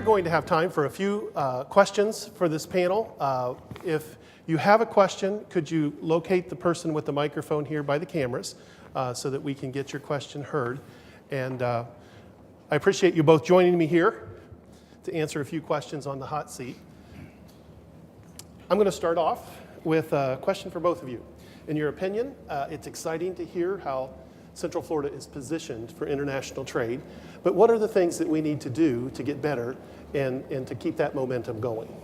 going to have time for a few questions for this panel. If you have a question, could you locate the person with the microphone here by the cameras so that we can get your question heard? And I appreciate you both joining me here to answer a few questions on the hot seat. I'm going to start off with a question for both of you. In your opinion, it's exciting to hear how Central Florida is positioned for international trade, but what are the things that we need to do to get better and to keep that momentum going?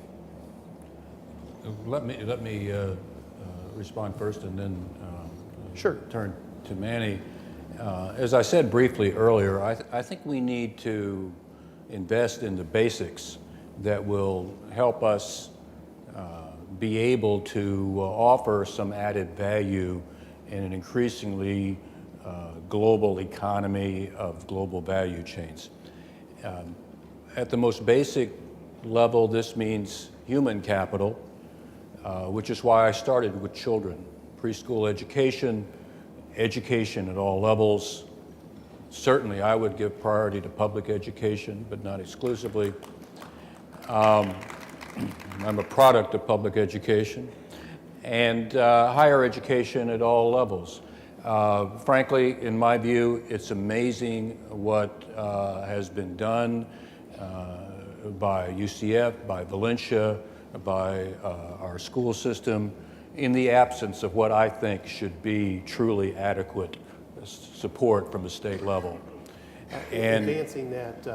Let me respond first and then Sure. turn to Manny. As I said briefly earlier, I think we need to invest in the basics that will help us be able to offer some added value in an increasingly global economy of global value chains. At the most basic level, this means human capital, which is why I started with children. Preschool education, education at all levels. Certainly I would give priority to public education, but not exclusively. I'm a product of public education, and higher education at all levels. Frankly, in my view, it's amazing what has been done by UCF, by Valencia, by our school system, in the absence of what I think should be truly adequate support from the state level. And advancing that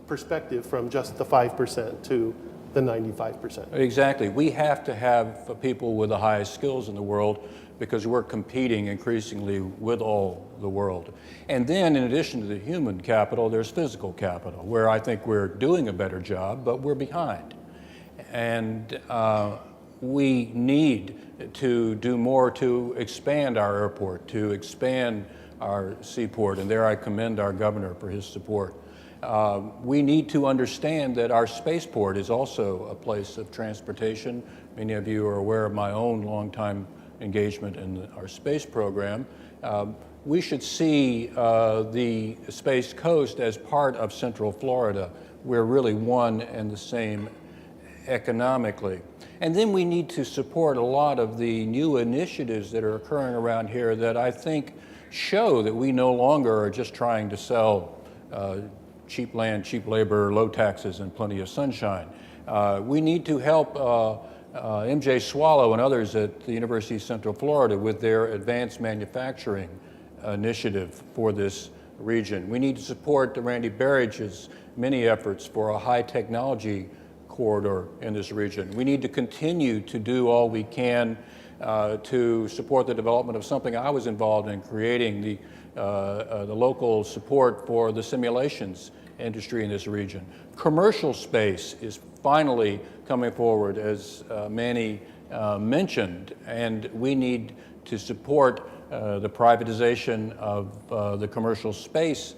perspective from just the 5% to the 95%. Exactly. We have to have people with the highest skills in the world because we're competing increasingly with all the world. And then in addition to the human capital, there's physical capital, where I think we're doing a better job, but we're behind. And we need to do more to expand our airport, to expand our seaport, and there I commend our governor for his support. We need to understand that our spaceport is also a place of transportation. Many of you are aware of my own longtime engagement in our space program. We should see the Space Coast as part of Central Florida. We're really one and the same economically. And then we need to support a lot of the new initiatives that are occurring around here that I think show that we no longer are just trying to sell cheap land, cheap labor, low taxes, and plenty of sunshine. We need to help MJ Swallow and others at the University of Central Florida with their advanced manufacturing initiative for this region. We need to support Randy Barrage's many efforts for a high technology corridor in this region. We need to continue to do all we can to support the development of something I was involved in, creating the local support for the simulations industry in this region. Commercial space is finally coming forward, as Manny mentioned, and we need to support the privatization of the commercial space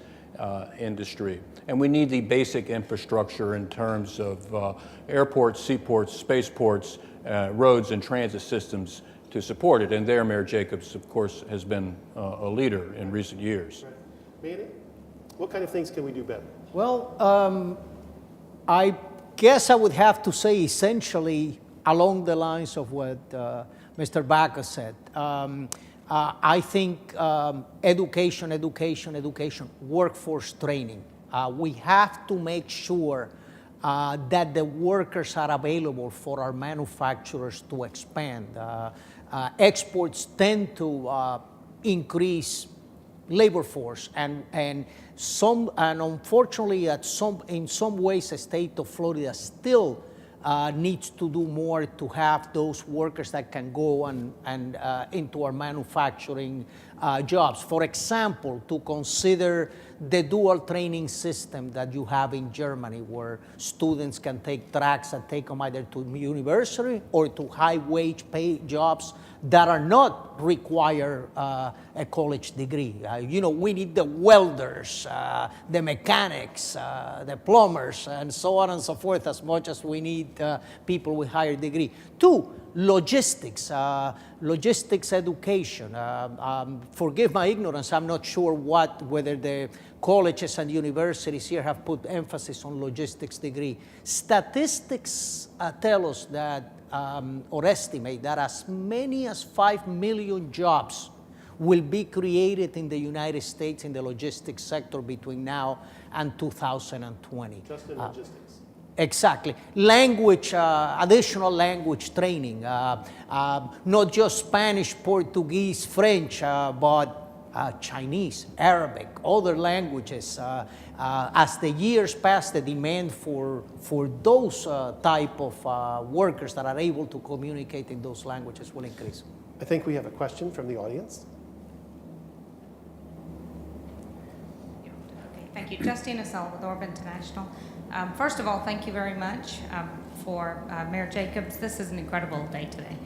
industry. And we need the basic infrastructure in terms of airports, seaports, spaceports, roads, and transit systems to support it. And there, Mayor Jacobs, of course, has been a leader in recent years. Right. Manny, what kind of things can we do better? Well, I guess I would have to say essentially along the lines of what Mr. Baca said. I think education, workforce training. We have to make sure that the workers are available for our manufacturers to expand. Exports tend to increase labor force, and unfortunately, in some ways, the state of Florida still needs to do more to have those workers that can go and into our manufacturing jobs. For example, to consider the dual training system that you have in Germany, where students can take tracks that take them either to university or to high wage pay jobs that are not require a college degree. We need the welders, the mechanics, the plumbers, and so on and so forth, as much as we need people with higher degree. Two, logistics, logistics education. Forgive my ignorance, I'm not sure whether the colleges and universities here have put emphasis on logistics degree. Statistics tell us that, or estimate that as many as 5 million jobs will be created in the United States in the logistics sector between now and 2020. Just in logistics. Exactly. Language, additional language training, not just Spanish, Portuguese, French, but Chinese, Arabic, other languages. As the years pass, the demand for those type of workers that are able to communicate in those languages will increase. I think we have a question from the audience. Thank you. Justine Asell with Orb International. First of all, thank you very much for Mayor Jacobs. This is an incredible day today.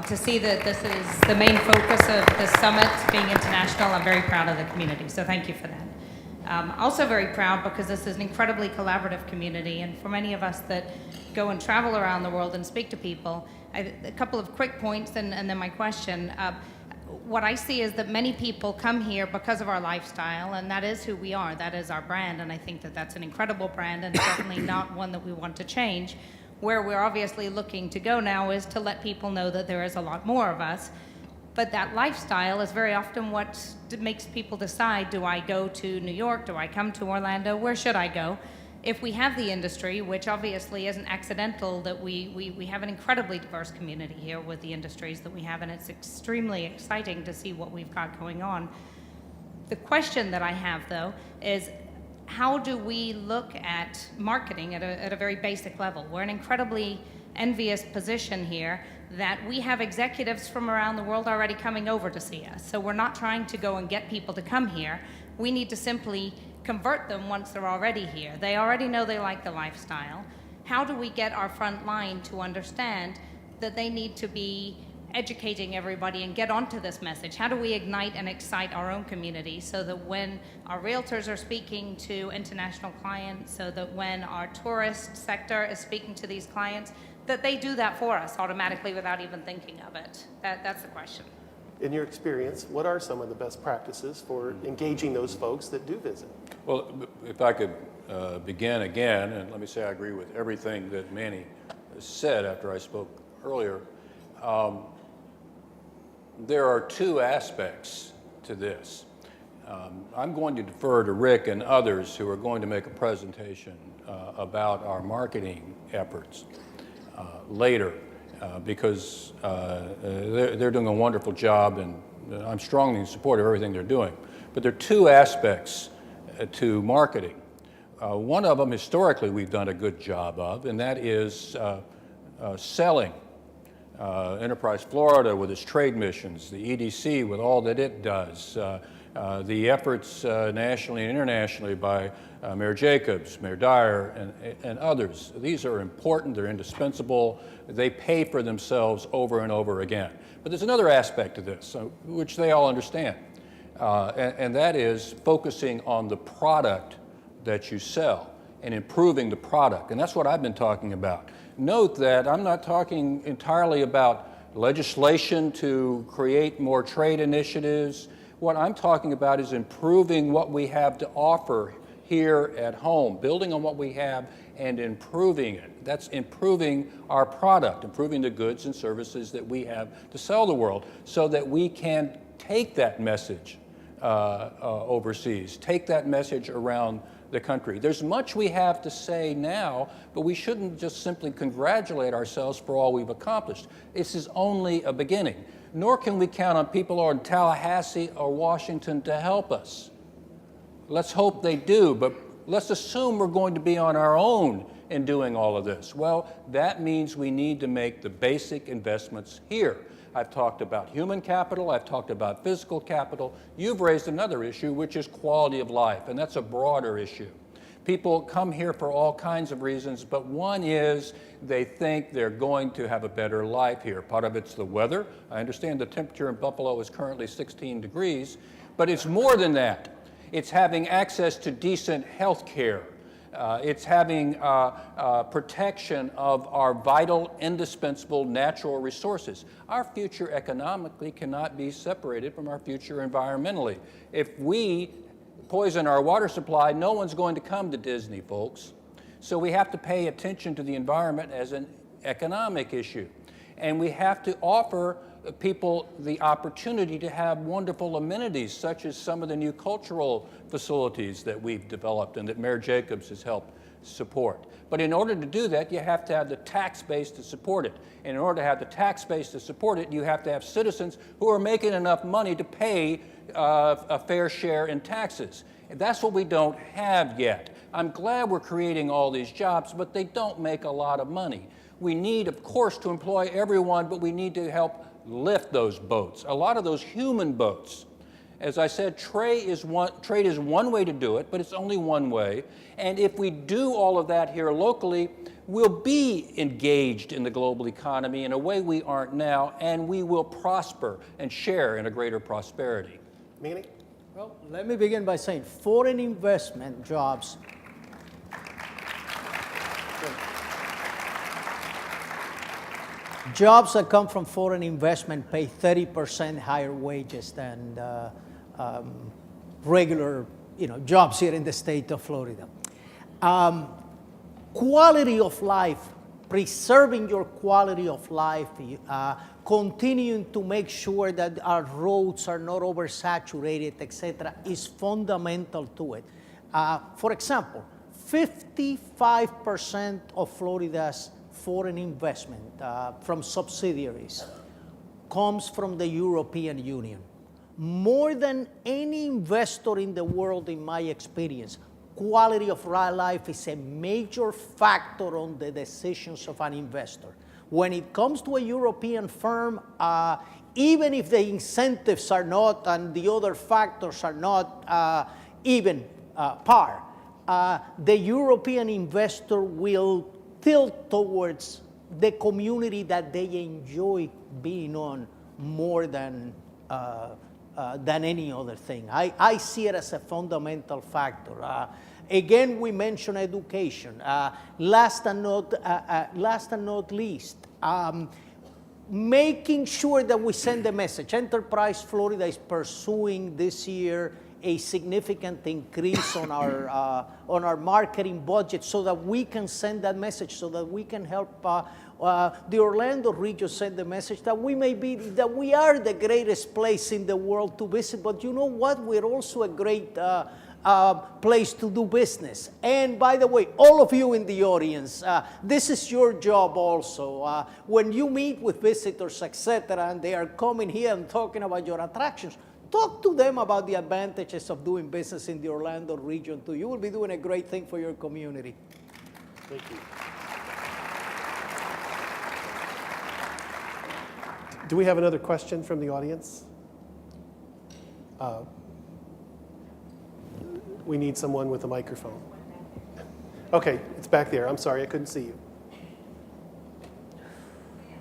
To see that this is the main focus of the summit being international, I'm very proud of the community, so thank you for that. Also very proud because this is an incredibly collaborative community, and for many of us that go and travel around the world and speak to people, a couple of quick points and then my question. What I see is that many people come here because of our lifestyle, and that is who we are, that is our brand, and I think that that's an incredible brand and certainly not one that we want to change. Where we're obviously looking to go now is to let people know that there is a lot more of us, but that lifestyle is very often what makes people decide, do I go to New York, do I come to Orlando, where should I go? If we have the industry, which obviously isn't accidental, that we have an incredibly diverse community here with the industries that we have, and it's extremely exciting to see what we've got going on. The question that I have, though, is how do we look at marketing at a very basic level? We're in an incredibly envious position here that we have executives from around the world already coming over to see us. So we're not trying to go and get people to come here. We need to simply convert them once they're already here. They already know they like the lifestyle. How do we get our front line to understand that they need to be educating everybody and get onto this message? How do we ignite and excite our own community so that when our realtors are speaking to international clients, so that when our tourist sector is speaking to these clients, that they do that for us automatically without even thinking of it? That's the question. In your experience, what are some of the best practices for engaging those folks that do visit? Well, if I could begin again, and let me say I agree with everything that Manny said after I spoke earlier. There are two aspects to this. I'm going to defer to Rick and others who are going to make a presentation about our marketing efforts later because they're doing a wonderful job, and I'm strongly in support of everything they're doing. But there are two aspects to marketing. One of them, historically, we've done a good job of, and that is selling. Enterprise Florida with its trade missions, the EDC with all that it does, the efforts nationally and internationally by Mayor Jacobs, Mayor Dyer, and others. These are important, they're indispensable, they pay for themselves over and over again. But there's another aspect to this, which they all understand, and that is focusing on the product that you sell and improving the product, and that's what I've been talking about. Note that I'm not talking entirely about legislation to create more trade initiatives. What I'm talking about is improving what we have to offer here at home, building on what we have and improving it. That's improving our product, improving the goods and services that we have to sell the world so that we can take that message overseas, take that message around the country. There's much we have to say now, but we shouldn't just simply congratulate ourselves for all we've accomplished. This is only a beginning. Nor can we count on people in Tallahassee or Washington to help us. Let's hope they do, but let's assume we're going to be on our own in doing all of this. Well, that means we need to make the basic investments here. I've talked about human capital, I've talked about physical capital. You've raised another issue, which is quality of life, and that's a broader issue. People come here for all kinds of reasons, but one is they think they're going to have a better life here. Part of it's the weather. I understand the temperature in Buffalo is currently 16 degrees, but it's more than that. It's having access to decent health care, It's having protection of our vital, indispensable natural resources. Our future economically cannot be separated from our future environmentally. If we poison our water supply, no one's going to come to Disney, folks. So we have to pay attention to the environment as an economic issue. And we have to offer people the opportunity to have wonderful amenities, such as some of the new cultural facilities that we've developed and that Mayor Jacobs has helped support. But in order to do that, you have to have the tax base to support it. And in order to have the tax base to support it, you have to have citizens who are making enough money to pay a fair share in taxes. And that's what we don't have yet. I'm glad we're creating all these jobs, but they don't make a lot of money. We need, of course, to employ everyone, but we need to help lift those boats, a lot of those human boats. As I said, trade is one way to do it, but it's only one way. And if we do all of that here locally, we'll be engaged in the global economy in a way we aren't now, and we will prosper and share in a greater prosperity. Manny? Well, let me begin by saying foreign investment jobs. Jobs that come from foreign investment pay 30% higher wages than regular, jobs here in the state of Florida. Quality of life, preserving your quality of life, continuing to make sure that our roads are not oversaturated, etc., is fundamental to it. For example, 55% of Florida's foreign investment from subsidiaries comes from the European Union. More than any investor in the world, in my experience, quality of life is a major factor on the decisions of an investor. When it comes to a European firm, even if the incentives are not and the other factors are not even par, the European investor will tilt towards the community that they enjoy being on more than any other thing. I see it as a fundamental factor. Again, we mentioned education. Last and not least, making sure that we send a message. Enterprise Florida is pursuing this year a significant increase on our marketing budget so that we can send that message, so that we can help the Orlando region send the message that we are the greatest place in the world to visit. But you know what? We're also a great place to do business. And by the way, all of you in the audience, this is your job also. When you meet with visitors, etc., and they are coming here and talking about your attractions, talk to them about the advantages of doing business in the Orlando region too. You will be doing a great thing for your community. Thank you. Do we have another question from the audience? We need someone with a microphone. Okay, it's back there. I'm sorry, I couldn't see you.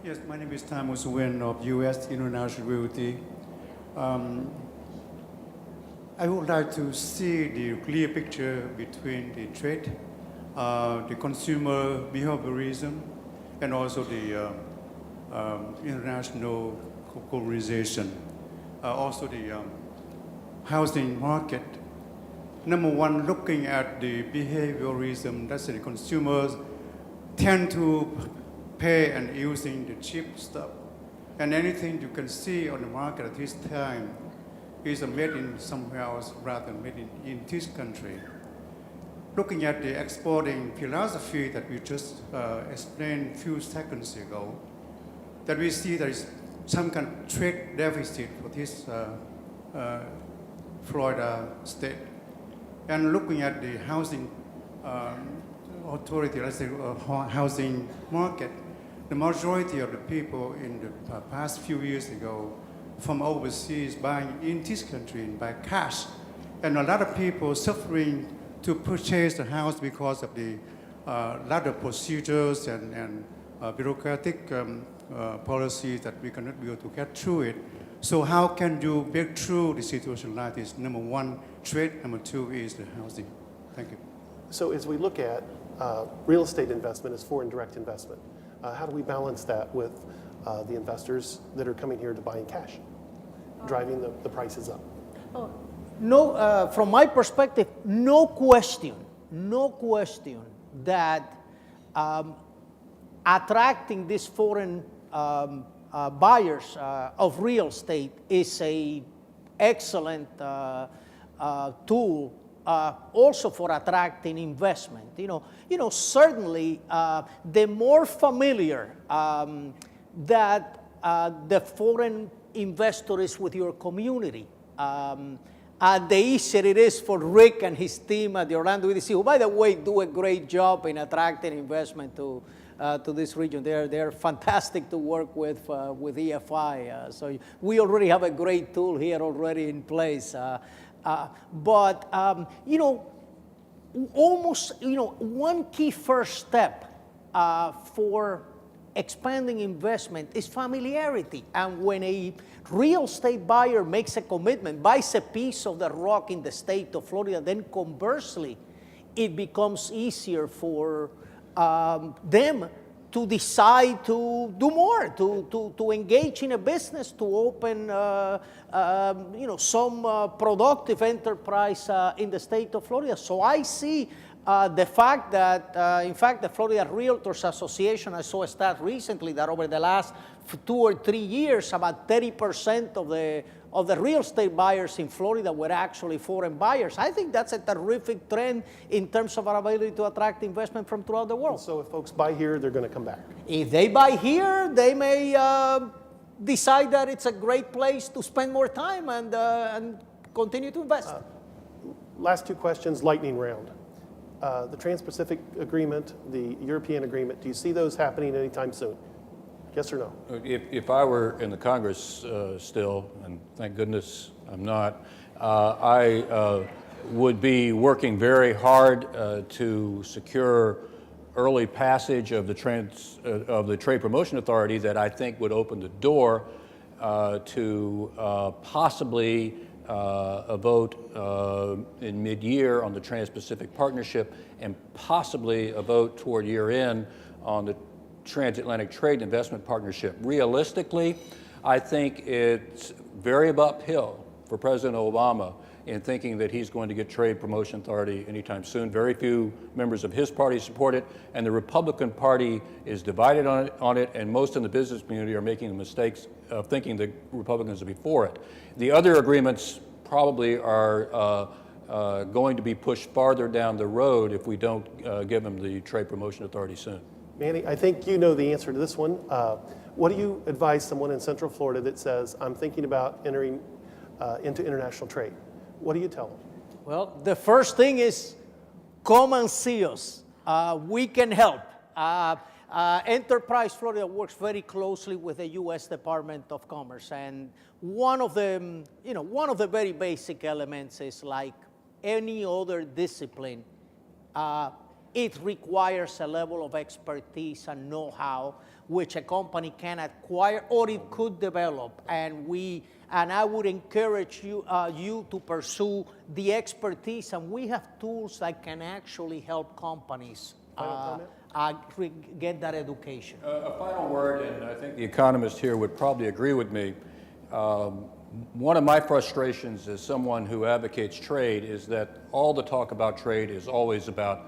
Yes, my name is Thomas Nguyen of U.S. International Realty. I would like to see the clear picture between the trade, the consumer behaviorism, and also the international globalization, also the housing market. Number one, looking at the behaviorism, that's the consumers tend to pay and using the cheap stuff. And anything you can see on the market at this time is made in somewhere else rather than made in this country. Looking at the exporting philosophy that we just explained a few seconds ago, that we see there is some kind of trade deficit for this Florida state. And looking at the housing authority, let's say housing market, the majority of the people in the past few years ago from overseas buying in this country by cash. And a lot of people suffering to purchase the house because of the lot of procedures and bureaucratic policies that we cannot be able to get through it. So how can you break through the situation like this? Number one, trade. Number two is the housing. Thank you. So as we look at real estate investment as foreign direct investment, how do we balance that with the investors that are coming here to buy in cash, driving the prices up? No, from my perspective, no question that attracting these foreign buyers of real estate is a excellent tool also for attracting investment. Certainly the more familiar that the foreign investor is with your community, the easier it is for Rick and his team at the Orlando EDC, who, by the way, do a great job in attracting investment to this region. They're fantastic to work with EFI. So we already have a great tool here already in place. But one key first step for expanding investment is familiarity. And when a real estate buyer makes a commitment, buys a piece of the rock in the state of Florida, then conversely, it becomes easier for them to decide to do more, to engage in a business, to open some productive enterprise in the state of Florida. So I see the fact that, in fact, the Florida Realtors Association, I saw a stat recently that over the last 2 or 3 years, about 30% of the real estate buyers in Florida were actually foreign buyers. I think that's a terrific trend in terms of our ability to attract investment from throughout the world. So if folks buy here, they're going to come back. If they buy here, they may decide that it's a great place to spend more time and continue to invest. Last 2 questions, lightning round. The Trans-Pacific Agreement, the European Agreement, do you see those happening anytime soon? Yes or no? If I were in the Congress still, and thank goodness I'm not, I would be working very hard to secure early passage of the Trade Promotion Authority that I think would open the door to possibly a vote in mid-year on the Trans-Pacific Partnership and possibly a vote toward year-end on the Transatlantic Trade and Investment Partnership. Realistically, I think it's very uphill for President Obama in thinking that he's going to get Trade Promotion Authority anytime soon. Very few members of his party support it, and the Republican Party is divided on it, and most in the business community are making the mistakes of thinking that Republicans will be for it. The other agreements probably are going to be pushed farther down the road if we don't give them the Trade Promotion Authority soon. Manny, I think you know the answer to this one. What do you advise someone in Central Florida that says, I'm thinking about entering into international trade? What do you tell them? Well, the first thing is come and see us. We can help. Enterprise Florida works very closely with the U.S. Department of Commerce, and one of the very basic elements is like any other discipline. It requires a level of expertise and know-how which a company can acquire or it could develop, and I would encourage you to pursue the expertise, and we have tools that can actually help companies get that education. A final word, and I think the economist here would probably agree with me. One of my frustrations as someone who advocates trade is that all the talk about trade is always about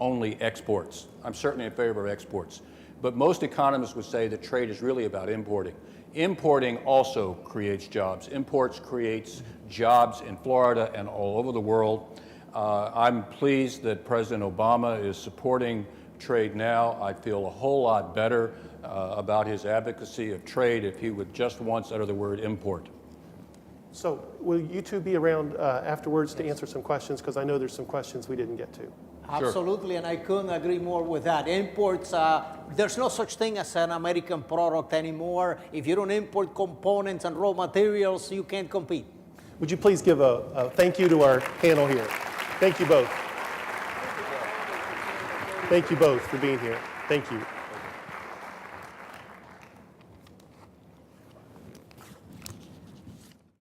only exports. I'm certainly in favor of exports. But most economists would say that trade is really about importing. Importing also creates jobs. Imports creates jobs in Florida and all over the world. I'm pleased that President Obama is supporting trade now. I feel a whole lot better about his advocacy of trade if he would just once utter the word import. So will you two be around afterwards to answer some questions? Because I know there's some questions we didn't get to. Absolutely, and I couldn't agree more with that. Imports, there's no such thing as an American product anymore. If you don't import components and raw materials, you can't compete. Would you please give a thank you to our panel here? Thank you both. Thank you both for being here. Thank you.